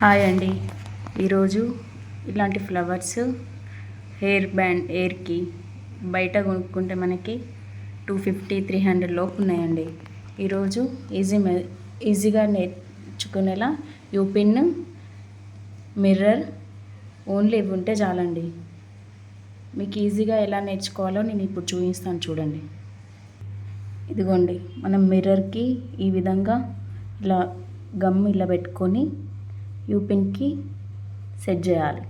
Hi అండి. ఈరోజు ఇలాంటి ఫ్లవర్స్ హెయిర్కి బయట కొనుక్కుంటే మనకి 250-300 లోపు ఉన్నాయండి. ఈరోజు ఈజీగా నేర్చుకునేలా యూపిన్, మిర్రర్ ఓన్లీ ఇవి ఉంటే చాలండి. మీకు ఈజీగా ఎలా నేర్చుకోవాలో నేను ఇప్పుడు చూపిస్తాను చూడండి. ఇదిగోండి, మనం మిర్రర్కి ఈ విధంగా ఇలా గమ్ ఇలా పెట్టుకొని యూపిన్కి సెట్ చేయాలి.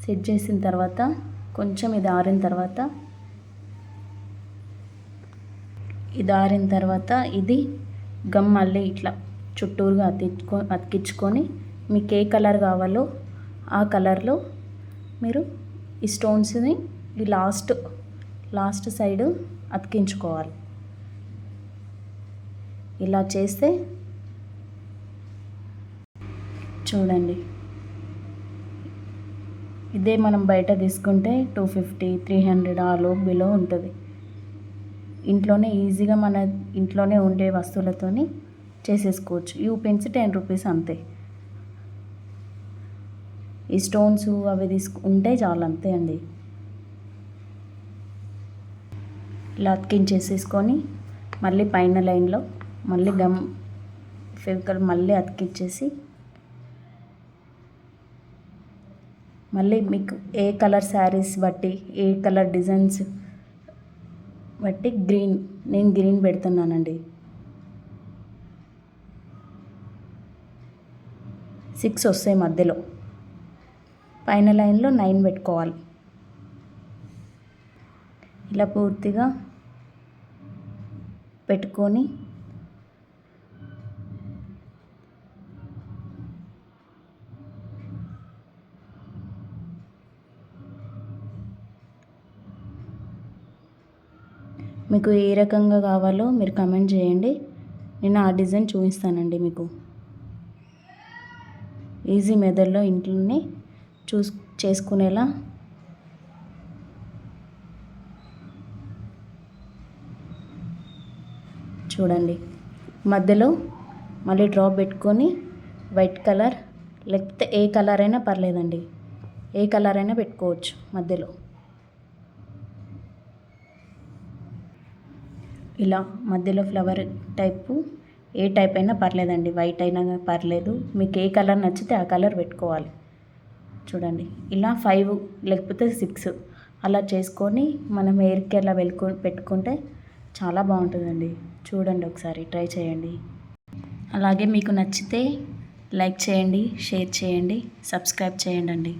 సెట్ చేసిన తర్వాత కొంచెం ఇది ఆరిన తర్వాత ఇది గమ్ మళ్ళీ ఇట్లా చుట్టూరుగా అతికించుకొని మీకు ఏ కలర్ కావాలో ఆ కలర్లో మీరు ఈ స్టోన్స్ని ఈ లాస్ట్ సైడ్ అతికించుకోవాలి. ఇలా చేస్తే చూడండి, ఇదే మనం బయట తీసుకుంటే 250-300 ఆ బిలో ఉంటుంది. ఇంట్లోనే ఈజీగా మన ఇంట్లోనే ఉండే వస్తువులతోని చేసేసుకోవచ్చు. యూపిన్స్ 10 రూపీస్ అంతే. ఈ స్టోన్స్ అవి తీసుకుంటే చాలా అంతే అండి. ఇలా అతికించేసేసుకొని మళ్ళీ పైన లైన్లో మళ్ళీ గమ్ ఫెవికాల్ మళ్ళీ అతికించేసి మళ్ళీ మీకు ఏ కలర్ శారీస్ బట్టి ఏ కలర్ డిజైన్స్ బట్టి నేను గ్రీన్ పెడుతున్నానండి. 6 వస్తాయి మధ్యలో. పైన లైన్లో 9 పెట్టుకోవాలి. ఇలా పూర్తిగా పెట్టుకొని మీకు ఏ రకంగా కావాలో మీరు కామెంట్ చేయండి. నేను ఆ డిజైన్ చూపిస్తానండి మీకు. ఈజీ మెథడ్లో ఇంట్లోనే చేసుకునేలా చూడండి. మధ్యలో మళ్ళీ డ్రాప్ పెట్టుకొని వైట్ కలర్ లేకపోతే ఏ కలర్ అయినా పర్లేదండి, ఏ కలర్ అయినా పెట్టుకోవచ్చు మధ్యలో. ఇలా మధ్యలో ఫ్లవర్ టైపు ఏ టైప్ అయినా పర్లేదండి, వైట్ అయినా పర్లేదు. మీకు ఏ కలర్ నచ్చితే ఆ కలర్ పెట్టుకోవాలి. చూడండి, ఇలా 5 లేకపోతే 6 అలా చేసుకొని మనం హెయిర్కి అలా పెట్టుకుంటే చాలా బాగుంటుందండి. చూడండి, ఒకసారి ట్రై చేయండి. అలాగే మీకు నచ్చితే లైక్ చేయండి, షేర్ చేయండి, సబ్స్క్రైబ్ చేయండి.